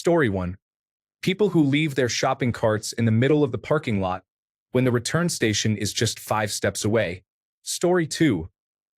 Story 1. People who leave their shopping carts in the middle of the parking lot when the return station is just 5 steps away. Story 2.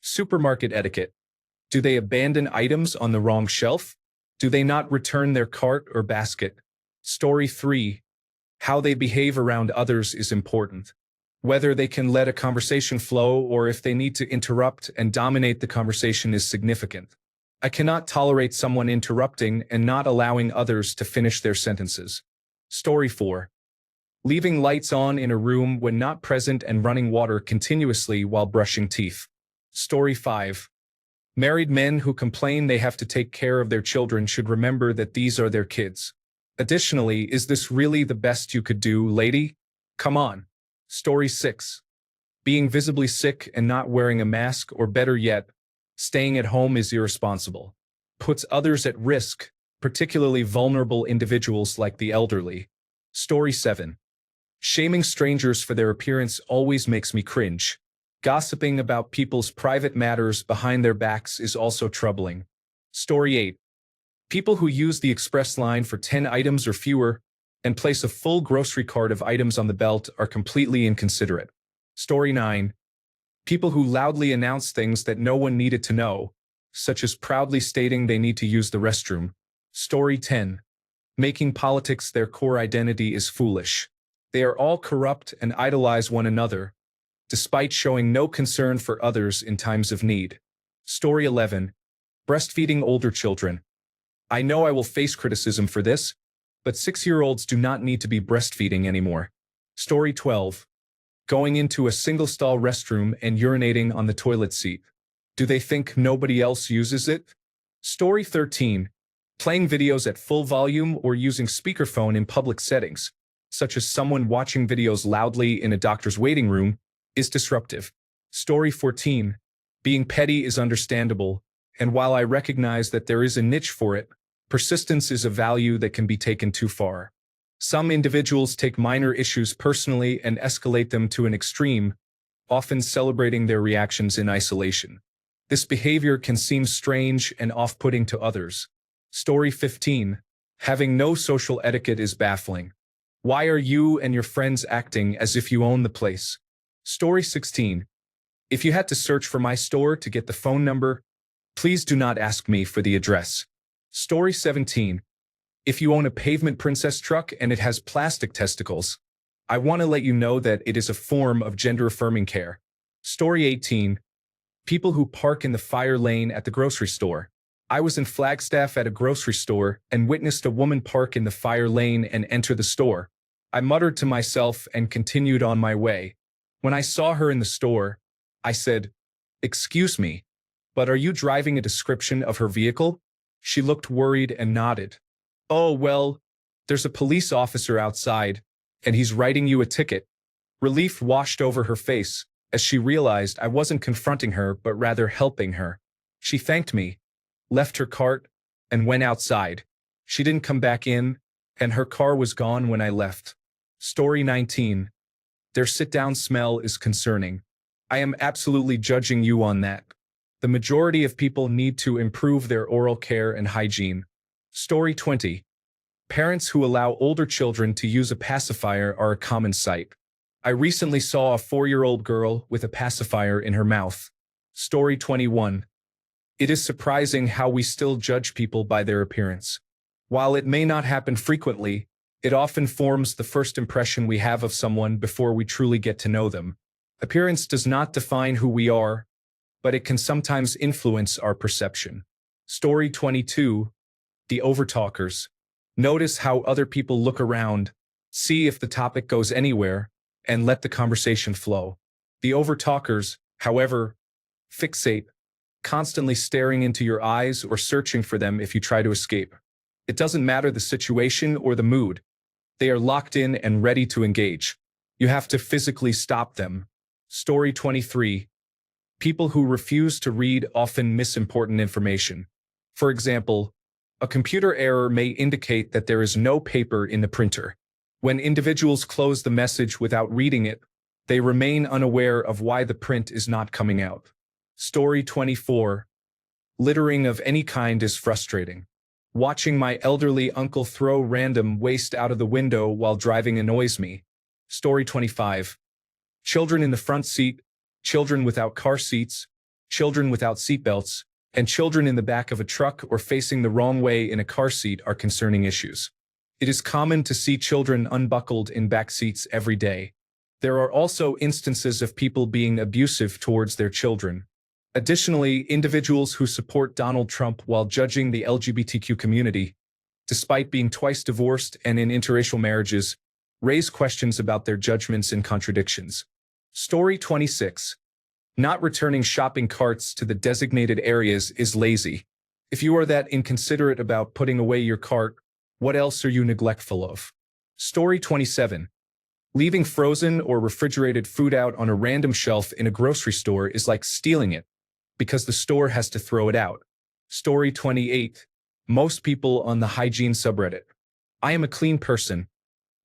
Supermarket etiquette. Do they abandon items on the wrong shelf? Do they not return their cart or basket? Story 3. How they behave around others is important. Whether they can let a conversation flow or if they need to interrupt and dominate the conversation is significant. I cannot tolerate someone interrupting and not allowing others to finish their sentences. Story 4. Leaving lights on in a room when not present and running water continuously while brushing teeth. Story 5. Married men who complain they have to take care of their children should remember that these are their kids. Additionally, is this really the best you could do, lady? Come on. Story 6. Being visibly sick and not wearing a mask, or better yet, staying at home, is irresponsible. Puts others at risk, particularly vulnerable individuals like the elderly. Story 7. Shaming strangers for their appearance always makes me cringe. Gossiping about people's private matters behind their backs is also troubling. Story 8. People who use the express line for 10 items or fewer and place a full grocery cart of items on the belt are completely inconsiderate. Story 9. People who loudly announce things that no one needed to know, such as proudly stating they need to use the restroom. Story 10. Making politics their core identity is foolish. They are all corrupt and idolize one another, despite showing no concern for others in times of need. Story 11. Breastfeeding older children. I know I will face criticism for this, but 6-year-olds do not need to be breastfeeding anymore. Story 12. Going into a single-stall restroom and urinating on the toilet seat. Do they think nobody else uses it? Story 13. Playing videos at full volume or using speakerphone in public settings, such as someone watching videos loudly in a doctor's waiting room, is disruptive. Story 14. Being petty is understandable, and while I recognize that there is a niche for it, persistence is a value that can be taken too far. Some individuals take minor issues personally and escalate them to an extreme, often celebrating their reactions in isolation. This behavior can seem strange and off-putting to others. Story 15. Having no social etiquette is baffling. Why are you and your friends acting as if you own the place? Story 16. If you had to search for my store to get the phone number, please do not ask me for the address. Story 17. If you own a pavement princess truck and it has plastic testicles, I want to let you know that it is a form of gender-affirming care. Story 18. People who park in the fire lane at the grocery store. I was in Flagstaff at a grocery store and witnessed a woman park in the fire lane and enter the store. I muttered to myself and continued on my way. When I saw her in the store, I said, "Excuse me, but are you driving a description of her vehicle?" She looked worried and nodded. "Oh, well, there's a police officer outside, and he's writing you a ticket." Relief washed over her face as she realized I wasn't confronting her but rather helping her. She thanked me, left her cart, and went outside. She didn't come back in, and her car was gone when I left. Story 19. Their sit-down smell is concerning. I am absolutely judging you on that. The majority of people need to improve their oral care and hygiene. Story 20. Parents who allow older children to use a pacifier are a common sight. I recently saw a 4-year-old girl with a pacifier in her mouth. Story 21. It is surprising how we still judge people by their appearance. While it may not happen frequently, it often forms the first impression we have of someone before we truly get to know them. Appearance does not define who we are, but it can sometimes influence our perception. Story 22. The overtalkers. Notice how other people look around, see if the topic goes anywhere, and let the conversation flow. The overtalkers, however, fixate, constantly staring into your eyes or searching for them if you try to escape. It doesn't matter the situation or the mood. They are locked in and ready to engage. You have to physically stop them. Story 23. People who refuse to read often miss important information. For example, a computer error may indicate that there is no paper in the printer. When individuals close the message without reading it, they remain unaware of why the print is not coming out. Story 24. Littering of any kind is frustrating. Watching my elderly uncle throw random waste out of the window while driving annoys me. Story 25. Children in the front seat, children without car seats, children without seatbelts, and children in the back of a truck or facing the wrong way in a car seat are concerning issues. It is common to see children unbuckled in back seats every day. There are also instances of people being abusive towards their children. Additionally, individuals who support Donald Trump while judging the LGBTQ community, despite being twice divorced and in interracial marriages, raise questions about their judgments and contradictions. Story 26. Not returning shopping carts to the designated areas is lazy. If you are that inconsiderate about putting away your cart, what else are you neglectful of? Story 27. Leaving frozen or refrigerated food out on a random shelf in a grocery store is like stealing it, because the store has to throw it out. Story 28. Most people on the hygiene subreddit. I am a clean person.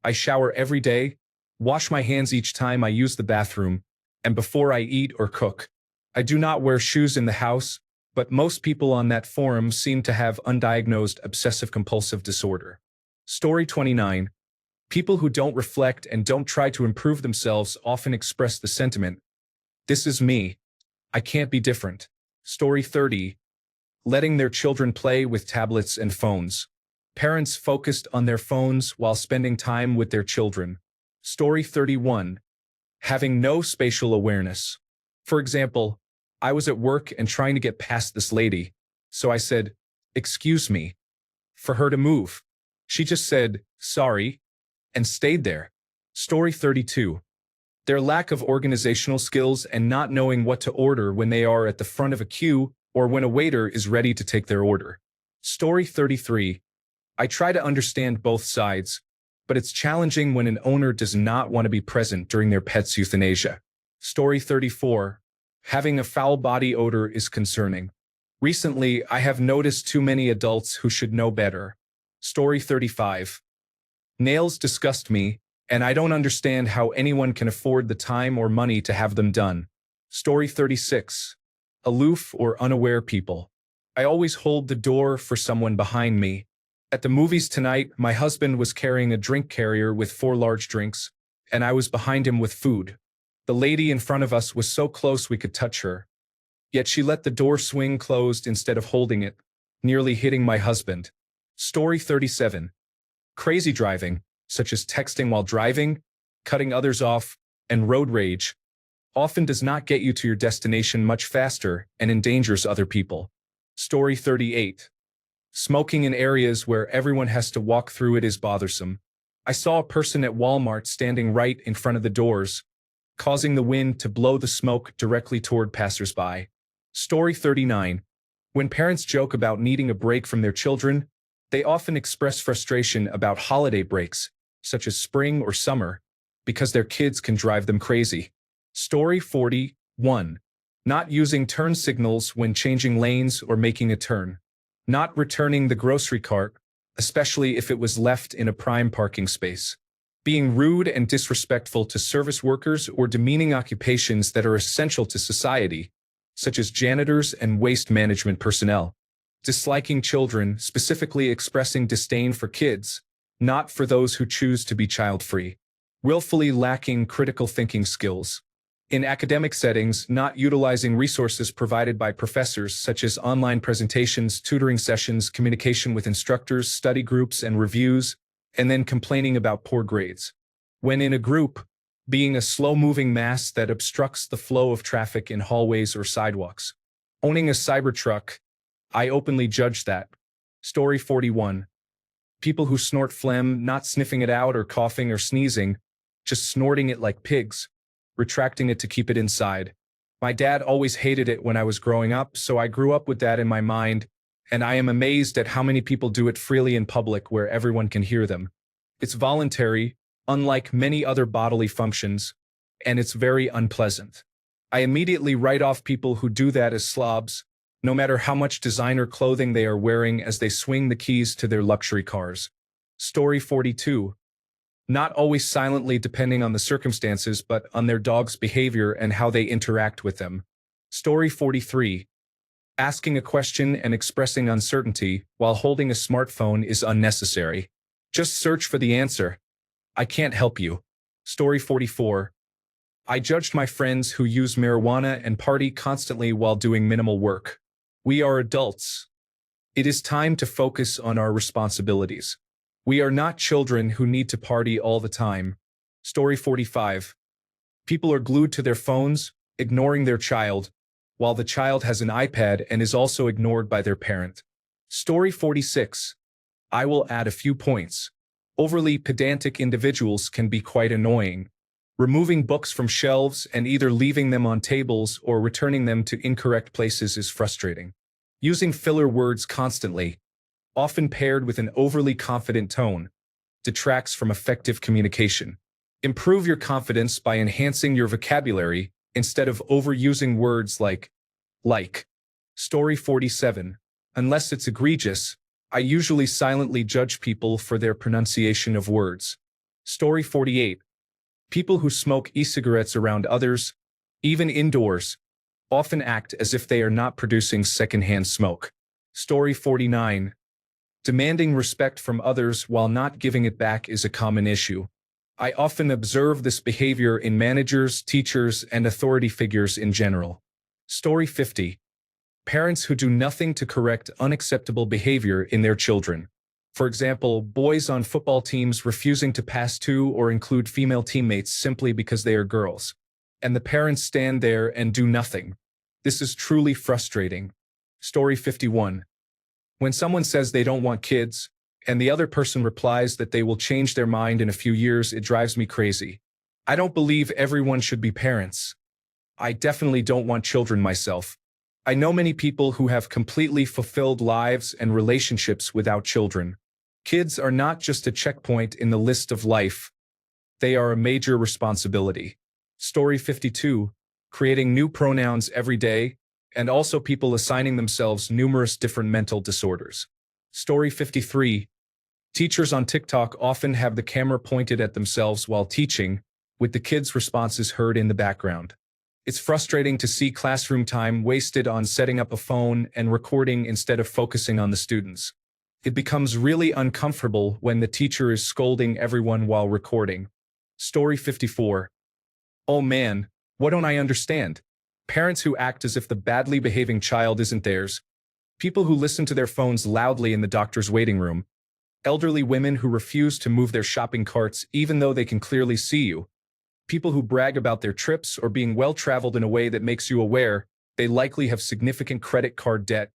I shower every day, wash my hands each time I use the bathroom, and before I eat or cook. I do not wear shoes in the house, but most people on that forum seem to have undiagnosed obsessive-compulsive disorder. Story 29. People who don't reflect and don't try to improve themselves often express the sentiment, "This is me. I can't be different." Story 30. Letting their children play with tablets and phones. Parents focused on their phones while spending time with their children. Story 31. Having no spatial awareness. For example, I was at work and trying to get past this lady, so I said, "Excuse me," for her to move. She just said, "Sorry," and stayed there. Story 32. Their lack of organizational skills and not knowing what to order when they are at the front of a queue or when a waiter is ready to take their order. Story 33. I try to understand both sides, but it's challenging when an owner does not want to be present during their pet's euthanasia. Story 34. Having a foul body odor is concerning. Recently, I have noticed too many adults who should know better. Story 35. Nails disgust me, and I don't understand how anyone can afford the time or money to have them done. Story 36. Aloof or unaware people. I always hold the door for someone behind me. At the movies tonight, my husband was carrying a drink carrier with 4 large drinks, and I was behind him with food. The lady in front of us was so close we could touch her. Yet she let the door swing closed instead of holding it, nearly hitting my husband. Story 37. Crazy driving, such as texting while driving, cutting others off, and road rage, often does not get you to your destination much faster and endangers other people. Story 38. Smoking in areas where everyone has to walk through it is bothersome. I saw a person at Walmart standing right in front of the doors, causing the wind to blow the smoke directly toward passersby. Story 39. When parents joke about needing a break from their children, they often express frustration about holiday breaks, such as spring or summer, because their kids can drive them crazy. Story 41. Not using turn signals when changing lanes or making a turn. Not returning the grocery cart, especially if it was left in a prime parking space. Being rude and disrespectful to service workers or demeaning occupations that are essential to society, such as janitors and waste management personnel. Disliking children, specifically expressing disdain for kids, not for those who choose to be child-free. Willfully lacking critical thinking skills. In academic settings, not utilizing resources provided by professors such as online presentations, tutoring sessions, communication with instructors, study groups, and reviews, and then complaining about poor grades. When in a group, being a slow-moving mass that obstructs the flow of traffic in hallways or sidewalks. Owning a Cybertruck, I openly judge that. Story 41. People who snort phlegm, not sniffing it out or coughing or sneezing, just snorting it like pigs, retracting it to keep it inside. My dad always hated it when I was growing up, so I grew up with that in my mind, and I am amazed at how many people do it freely in public where everyone can hear them. It's voluntary, unlike many other bodily functions, and it's very unpleasant. I immediately write off people who do that as slobs, no matter how much designer clothing they are wearing as they swing the keys to their luxury cars. Story 42. Not always silently depending on the circumstances, but on their dog's behavior and how they interact with them. Story 43. Asking a question and expressing uncertainty while holding a smartphone is unnecessary. Just search for the answer. I can't help you. Story 44. I judged my friends who use marijuana and party constantly while doing minimal work. We are adults. It is time to focus on our responsibilities. We are not children who need to party all the time. Story 45. People are glued to their phones, ignoring their child, while the child has an iPad and is also ignored by their parent. Story 46. I will add a few points. Overly pedantic individuals can be quite annoying. Removing books from shelves and either leaving them on tables or returning them to incorrect places is frustrating. Using filler words constantly, often paired with an overly confident tone, detracts from effective communication. Improve your confidence by enhancing your vocabulary instead of overusing words like. Story 47. Unless it's egregious, I usually silently judge people for their pronunciation of words. Story 48. People who smoke e-cigarettes around others, even indoors, often act as if they are not producing secondhand smoke. Story 49. Demanding respect from others while not giving it back is a common issue. I often observe this behavior in managers, teachers, and authority figures in general. Story 50. Parents who do nothing to correct unacceptable behavior in their children. For example, boys on football teams refusing to pass to or include female teammates simply because they are girls. And the parents stand there and do nothing. This is truly frustrating. Story 51. When someone says they don't want kids, and the other person replies that they will change their mind in a few years, it drives me crazy. I don't believe everyone should be parents. I definitely don't want children myself. I know many people who have completely fulfilled lives and relationships without children. Kids are not just a checkpoint in the list of life. They are a major responsibility. Story 52. Creating new pronouns every day, and also people assigning themselves numerous different mental disorders. Story 53. Teachers on TikTok often have the camera pointed at themselves while teaching, with the kids' responses heard in the background. It's frustrating to see classroom time wasted on setting up a phone and recording instead of focusing on the students. It becomes really uncomfortable when the teacher is scolding everyone while recording. Story 54. Oh man, what don't I understand? Parents who act as if the badly behaving child isn't theirs. People who listen to their phones loudly in the doctor's waiting room. Elderly women who refuse to move their shopping carts even though they can clearly see you. People who brag about their trips or being well-traveled in a way that makes you aware they likely have significant credit card debt.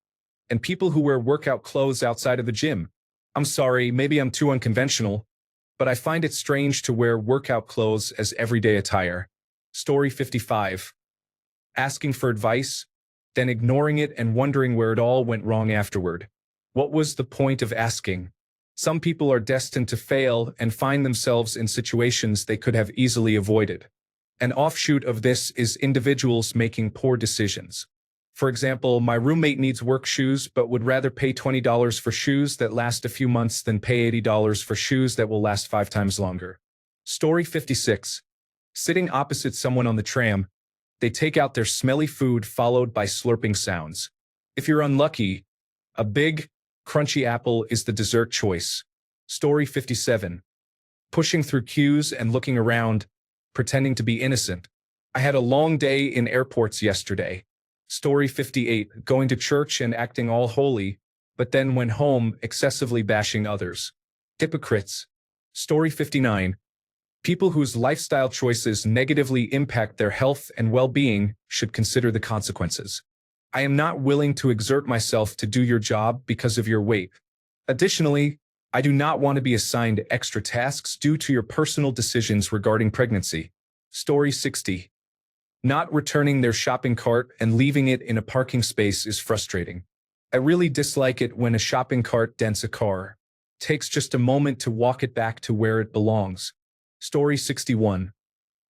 And people who wear workout clothes outside of the gym. I'm sorry, maybe I'm too unconventional, but I find it strange to wear workout clothes as everyday attire. Story 55. Asking for advice, then ignoring it and wondering where it all went wrong afterward. What was the point of asking? Some people are destined to fail and find themselves in situations they could have easily avoided. An offshoot of this is individuals making poor decisions. For example, my roommate needs work shoes but would rather pay $20 for shoes that last a few months than pay $80 for shoes that will last 5 times longer. Story 56. Sitting opposite someone on the tram, they take out their smelly food followed by slurping sounds. If you're unlucky, a big, crunchy apple is the dessert choice. Story 57. Pushing through queues and looking around, pretending to be innocent. I had a long day in airports yesterday. Story 58. Going to church and acting all holy, but then when home, excessively bashing others. Hypocrites. Story 59. People whose lifestyle choices negatively impact their health and well-being should consider the consequences. I am not willing to exert myself to do your job because of your weight. Additionally, I do not want to be assigned extra tasks due to your personal decisions regarding pregnancy. Story 60. Not returning their shopping cart and leaving it in a parking space is frustrating. I really dislike it when a shopping cart dents a car. It takes just a moment to walk it back to where it belongs. Story 61.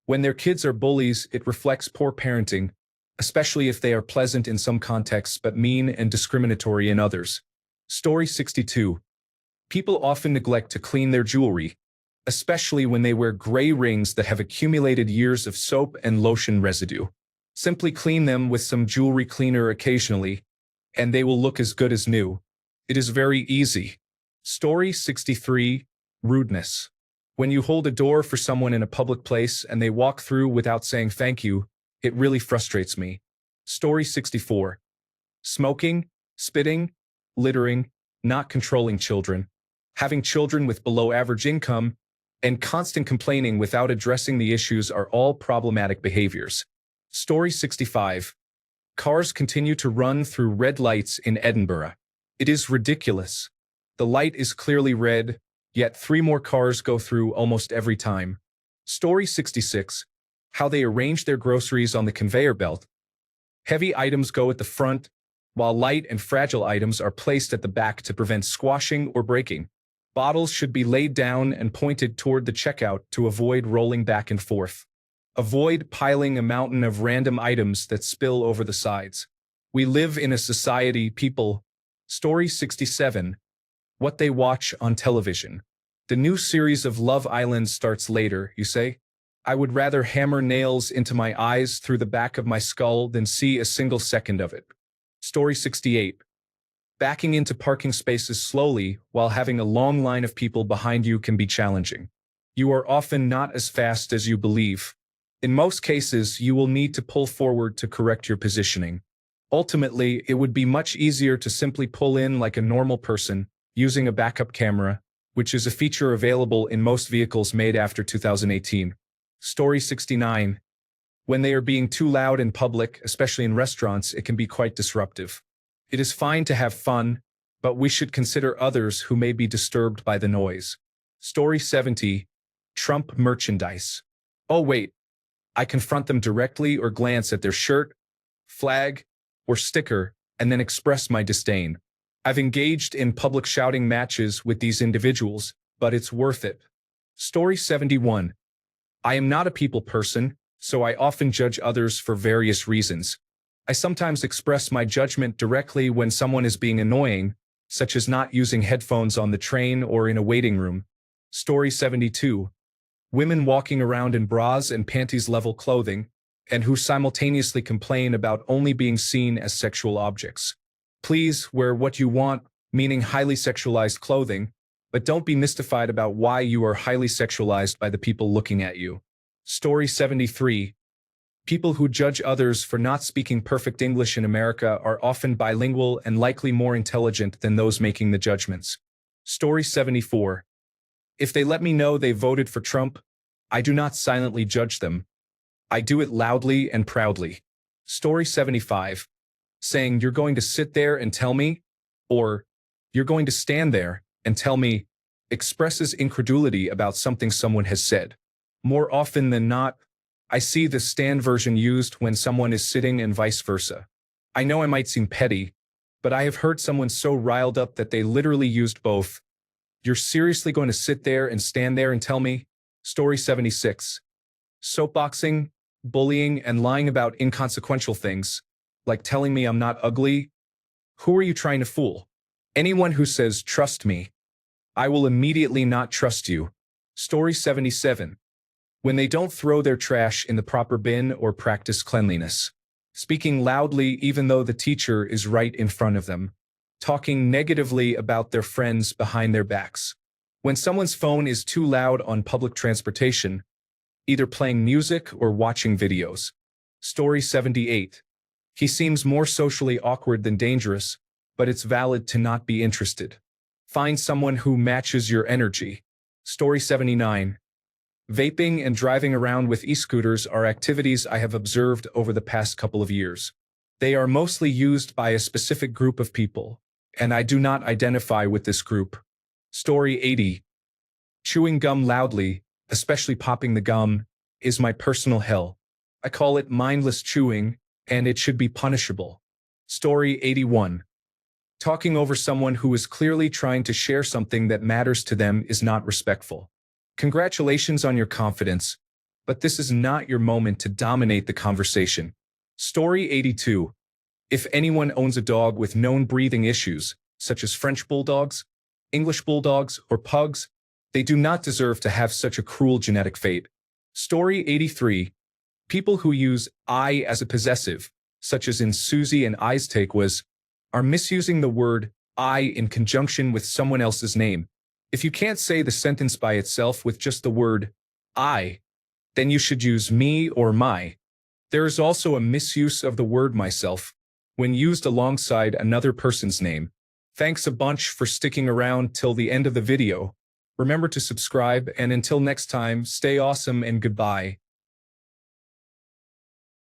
When their kids are bullies, it reflects poor parenting, especially if they are pleasant in some contexts but mean and discriminatory in others. Story 62. People often neglect to clean their jewelry, especially when they wear gray rings that have accumulated years of soap and lotion residue. Simply clean them with some jewelry cleaner occasionally, and they will look as good as new. It is very easy. Story 63. Rudeness. When you hold a door for someone in a public place and they walk through without saying thank you, it really frustrates me. Story 64. Smoking, spitting, littering, not controlling children, having children with below-average income, and constant complaining without addressing the issues are all problematic behaviors. Story 65. Cars continue to run through red lights in Edinburgh. It is ridiculous. The light is clearly red, yet 3 more cars go through almost every time. Story 66. How they arrange their groceries on the conveyor belt. Heavy items go at the front, while light and fragile items are placed at the back to prevent squashing or breaking. Bottles should be laid down and pointed toward the checkout to avoid rolling back and forth. Avoid piling a mountain of random items that spill over the sides. We live in a society, people. Story 67. What they watch on television. The new series of Love Island starts later, you say? I would rather hammer nails into my eyes through the back of my skull than see a single second of it. Story 68. Backing into parking spaces slowly while having a long line of people behind you can be challenging. You are often not as fast as you believe. In most cases, you will need to pull forward to correct your positioning. Ultimately, it would be much easier to simply pull in like a normal person, using a backup camera, which is a feature available in most vehicles made after 2018. Story 69. When they are being too loud in public, especially in restaurants, it can be quite disruptive. It is fine to have fun, but we should consider others who may be disturbed by the noise. Story 70. Trump merchandise. Oh wait, I confront them directly or glance at their shirt, flag, or sticker, and then express my disdain. I've engaged in public shouting matches with these individuals, but it's worth it. Story 71. I am not a people person, so I often judge others for various reasons. I sometimes express my judgment directly when someone is being annoying, such as not using headphones on the train or in a waiting room. Story 72. Women walking around in bras and panties-level clothing, and who simultaneously complain about only being seen as sexual objects. Please wear what you want, meaning highly sexualized clothing, but don't be mystified about why you are highly sexualized by the people looking at you. Story 73. People who judge others for not speaking perfect English in America are often bilingual and likely more intelligent than those making the judgments. Story 74. If they let me know they voted for Trump, I do not silently judge them. I do it loudly and proudly. Story 75. Saying you're going to sit there and tell me, or you're going to stand there and tell me, expresses incredulity about something someone has said. More often than not, I see the stand version used when someone is sitting and vice versa. I know I might seem petty, but I have heard someone so riled up that they literally used both. You're seriously going to sit there and stand there and tell me? Story 76. Soapboxing, bullying, and lying about inconsequential things, like telling me I'm not ugly. Who are you trying to fool? Anyone who says, trust me, I will immediately not trust you. Story 77. When they don't throw their trash in the proper bin or practice cleanliness. Speaking loudly even though the teacher is right in front of them. Talking negatively about their friends behind their backs. When someone's phone is too loud on public transportation, either playing music or watching videos. Story 78. He seems more socially awkward than dangerous, but it's valid to not be interested. Find someone who matches your energy. Story 79. Vaping and driving around with e-scooters are activities I have observed over the past couple of years. They are mostly used by a specific group of people, and I do not identify with this group. Story 80. Chewing gum loudly, especially popping the gum, is my personal hell. I call it mindless chewing, and it should be punishable. Story 81. Talking over someone who is clearly trying to share something that matters to them is not respectful. Congratulations on your confidence, but this is not your moment to dominate the conversation. Story 82. If anyone owns a dog with known breathing issues, such as French bulldogs, English bulldogs, or pugs, they do not deserve to have such a cruel genetic fate. Story 83. People who use I as a possessive, such as in Susie and I's take was, are misusing the word I in conjunction with someone else's name. If you can't say the sentence by itself with just the word I, then you should use me or my. There is also a misuse of the word myself when used alongside another person's name. Thanks a bunch for sticking around till the end of the video. Remember to subscribe, and until next time, stay awesome and goodbye.